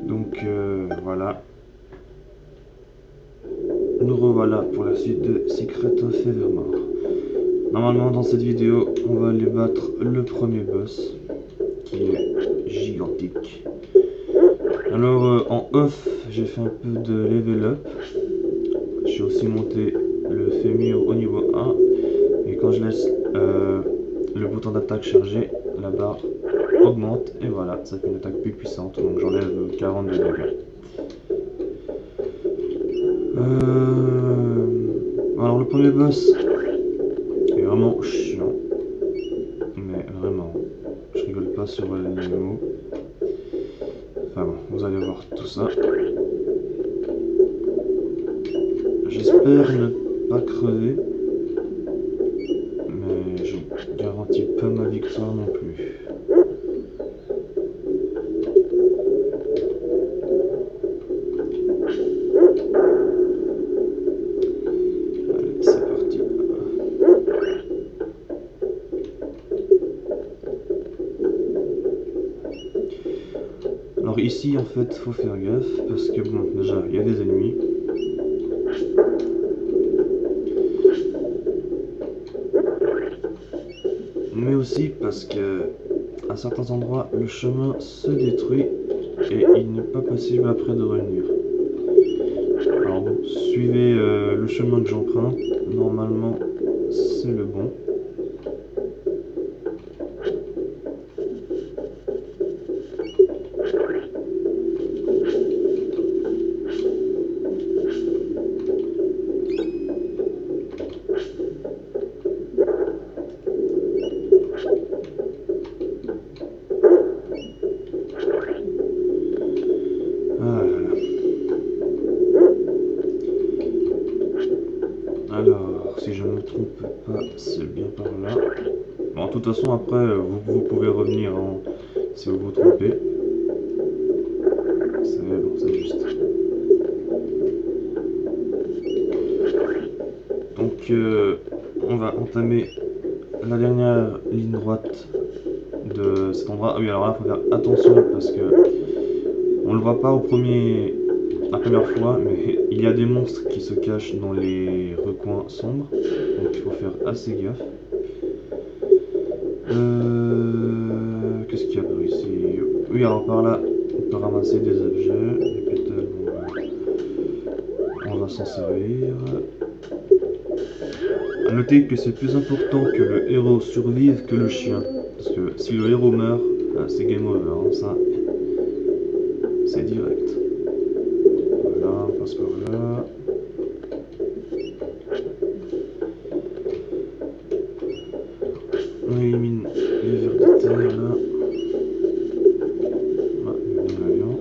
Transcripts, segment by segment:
Donc voilà, nous revoilà pour la suite de Secret of Evermore. Normalement dans cette vidéo on va aller battre le premier boss qui est gigantique. Alors en off j'ai fait un peu de level up, j'ai aussi monté le fémur au niveau 1 et quand je laisse le bouton d'attaque chargé, la barre augmente et voilà, ça fait une attaque plus puissante, donc j'enlève 42 dégâts. Alors le premier boss est vraiment chiant, mais vraiment, je rigole pas sur les mots. Enfin bon, vous allez voir tout ça. J'espère ne pas crever, mais je garantis pas ma victoire non plus. Allez, c'est parti. Alors ici en fait faut faire gaffe parce que bon déjà il y a des ennemis. Mais aussi parce que à certains endroits le chemin se détruit et il n'est pas possible après de revenir. Alors bon, suivez le chemin que j'emprunte, normalement c'est le bon. Alors, si je ne me trompe pas, c'est bien par là. Bon, de toute façon, après, vous pouvez revenir si vous vous trompez. C'est bon, c'est juste. Donc, on va entamer la dernière ligne droite de cet endroit. Ah oui, alors là, il faut faire attention parce que on le voit pas la première fois, mais il y a des monstres qui se cachent dans les recoins sombres, donc il faut faire assez gaffe. Qu'est-ce qu'il y a par ici? Oui, alors par là, on peut ramasser des objets, des pétales, on va s'en servir. A noter que c'est plus important que le héros survive que le chien, parce que si le héros meurt, c'est game over, hein, ça, c'est direct. Voilà, on passe par là. On élimine les vers de terre là. Ah, il y a un avion.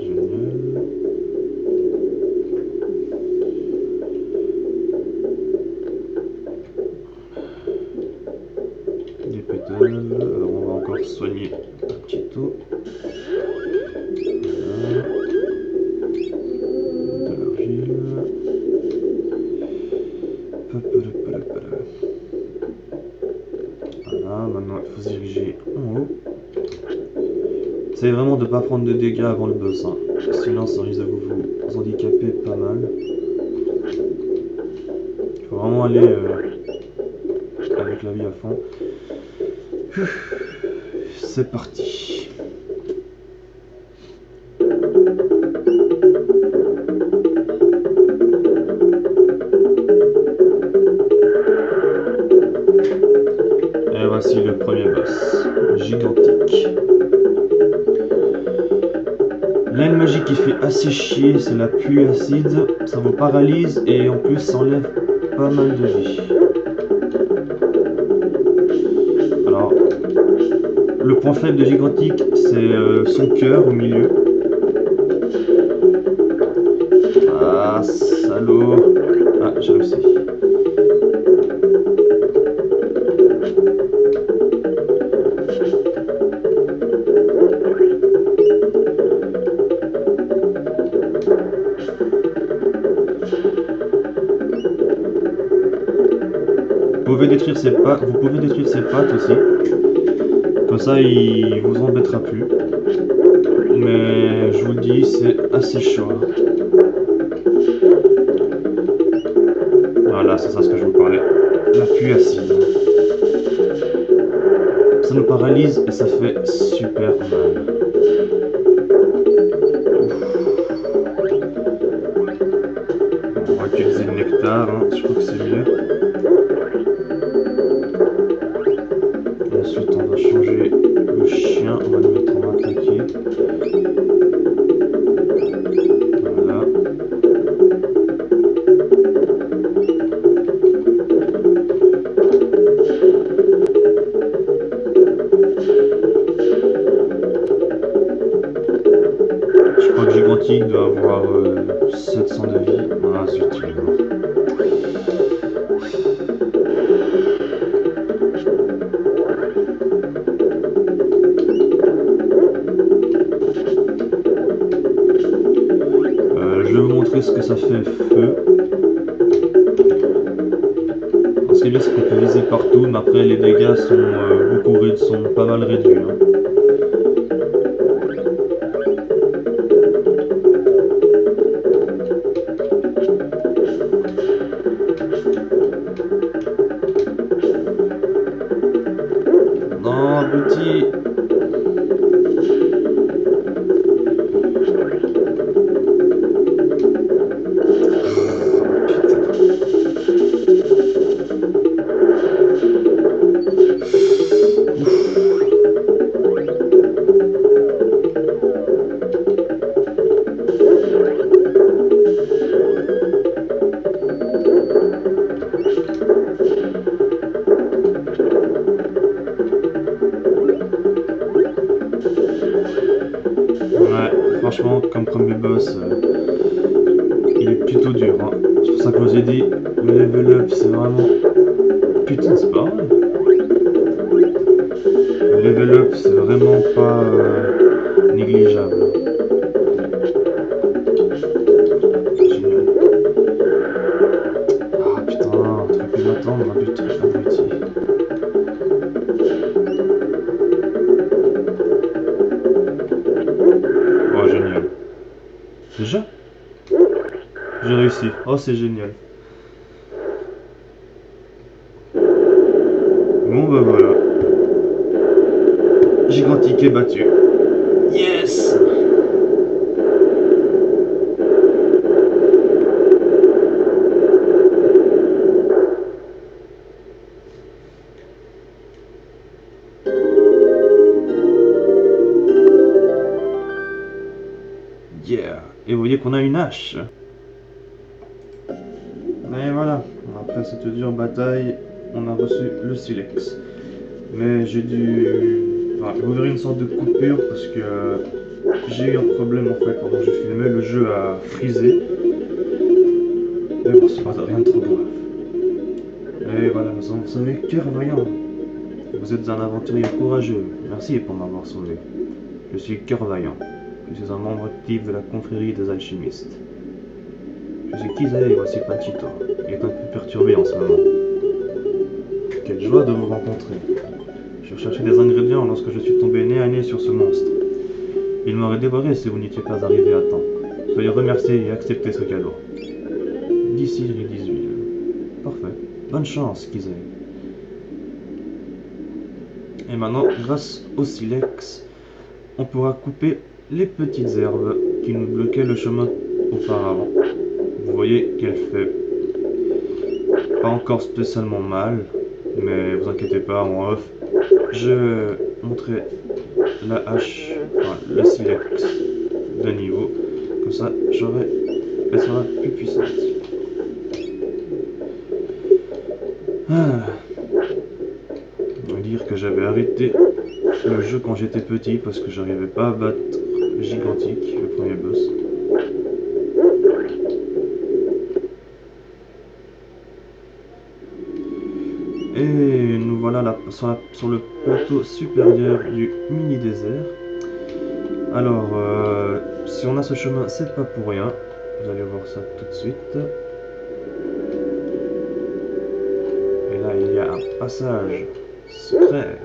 Génial. Des pétales. Alors on va encore soigner un petit taux. Voilà. De l'argile. Voilà, maintenant il faut se diriger en haut. C'est vraiment de ne pas prendre de dégâts avant le boss, hein. Sinon ça risque de vous handicaper pas mal. Il faut vraiment aller avec la vie à fond. C'est parti. Et voici le premier boss, gigantique. Là, une magie qui fait assez chier, c'est la pluie acide. Ça vous paralyse et en plus ça enlève pas mal de vie. Alors, le point faible de gigantique, c'est son cœur au milieu. Ah, salaud. Ah, j'ai réussi. pouvez détruire ses pattes, aussi. Comme ça, il vous embêtera plus. Mais je vous le dis, c'est assez chaud. Voilà, c'est ça ce que je vous parlais. La pluie acide. Ça nous paralyse et ça fait super mal. On va utiliser le nectar, hein. Je crois que c'est mieux. Ensuite, on va changer le chien, on va le mettre en attaqué. Voilà. Je crois que Gigantic doit avoir 700 de vie. Ah zut, il est mort. Je vais vous montrer ce que ça fait le feu. Alors, ce qui est bien, c'est qu'on peut viser partout, mais après les dégâts sont pas mal réduits. Hein. Non, petit. Ouais, franchement, comme premier boss, il est plutôt dur. Hein. C'est pour ça que je vous ai dit, le level up, c'est vraiment... Putain, c'est pas vrai. Le level up, c'est vraiment pas négligeable. Génial. Ah putain, t'aurais pu m'attendre, abruti. Oh, génial. Déjà? J'ai réussi. Oh, c'est génial. Bon, bah voilà. Gigantic est battu. Yes! Yeah! Et vous voyez qu'on a une hache. Et voilà, après cette dure bataille, on a reçu le silex. Mais j'ai dû... Enfin, vous verrez une sorte de coupure parce que j'ai eu un problème en fait pendant que je filmais, le jeu a frisé. Mais bon, c'est pas rien de trop grave. Et voilà, nous avons sauvé Cœur Vaillant. Vous êtes un aventurier courageux. Merci pour m'avoir sauvé. Je suis Cœur Vaillant. Je suis un membre actif de la confrérie des alchimistes. Je suis Kizae et voici Panchito. Il est un peu perturbé en ce moment. Quelle joie de vous rencontrer. Je recherchais des ingrédients lorsque je suis tombé nez à nez sur ce monstre. Il m'aurait dévoré si vous n'étiez pas arrivé à temps. Soyez remerciés et acceptez ce cadeau. D'ici les 18. Parfait. Bonne chance, Kizae. Et maintenant, grâce au silex, on pourra couper les petites herbes qui nous bloquaient le chemin auparavant. Vous voyez qu'elle fait pas encore spécialement mal, mais vous inquiétez pas, en off, je montrerai la hache, enfin le silex de niveau, comme ça elle sera plus puissante. On va dire que j'avais arrêté le jeu quand j'étais petit parce que j'arrivais pas à battre Gigantic, le premier boss. Et nous voilà là, sur le plateau supérieur du mini désert. Alors, si on a ce chemin, c'est pas pour rien. Vous allez voir ça tout de suite. Et là, il y a passage secret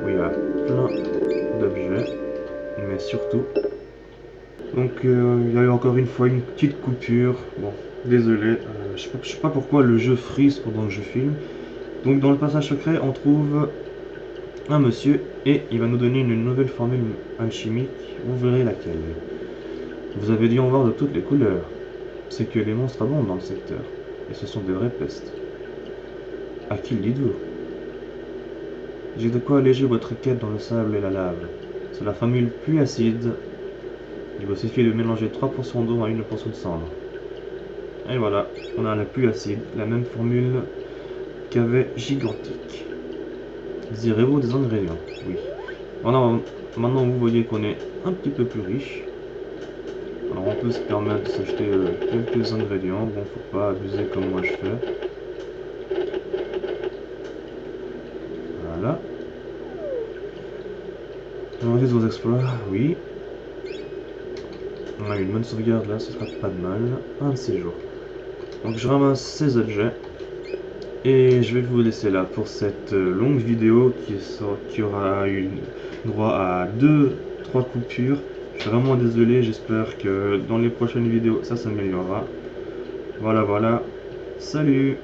où il y a plein d'objets, mais surtout... Donc il y a eu encore une fois une petite coupure. Bon, désolé, je sais pas pourquoi le jeu freeze pendant que je filme. Donc dans le passage secret, on trouve un monsieur et il va nous donner une nouvelle formule alchimique. Vous verrez laquelle. Vous avez dû en voir de toutes les couleurs. C'est que les monstres abondent dans le secteur. Et ce sont des vraies pestes. À qui le dites-vous? J'ai de quoi alléger votre quête dans le sable et la lave. C'est la formule pluie acide. Il vous suffit de mélanger 3% d'eau à 1% de cendre. Et voilà, on a la pluie acide, la même formule qu'avait Gigantic. Désirez-vous des ingrédients? Oui. Voilà, maintenant vous voyez qu'on est un petit peu plus riche. Alors on peut se permettre de s'acheter quelques ingrédients. Bon, faut pas abuser comme moi je fais. Voilà. Regardez vos exploits, oui. On a une bonne sauvegarde là, ce sera pas de mal. Un de ces jours. Donc je ramasse ces objets. Et je vais vous laisser là pour cette longue vidéo qui aura eu droit à 2-3 coupures. Je suis vraiment désolé, j'espère que dans les prochaines vidéos ça s'améliorera. Voilà, voilà. Salut!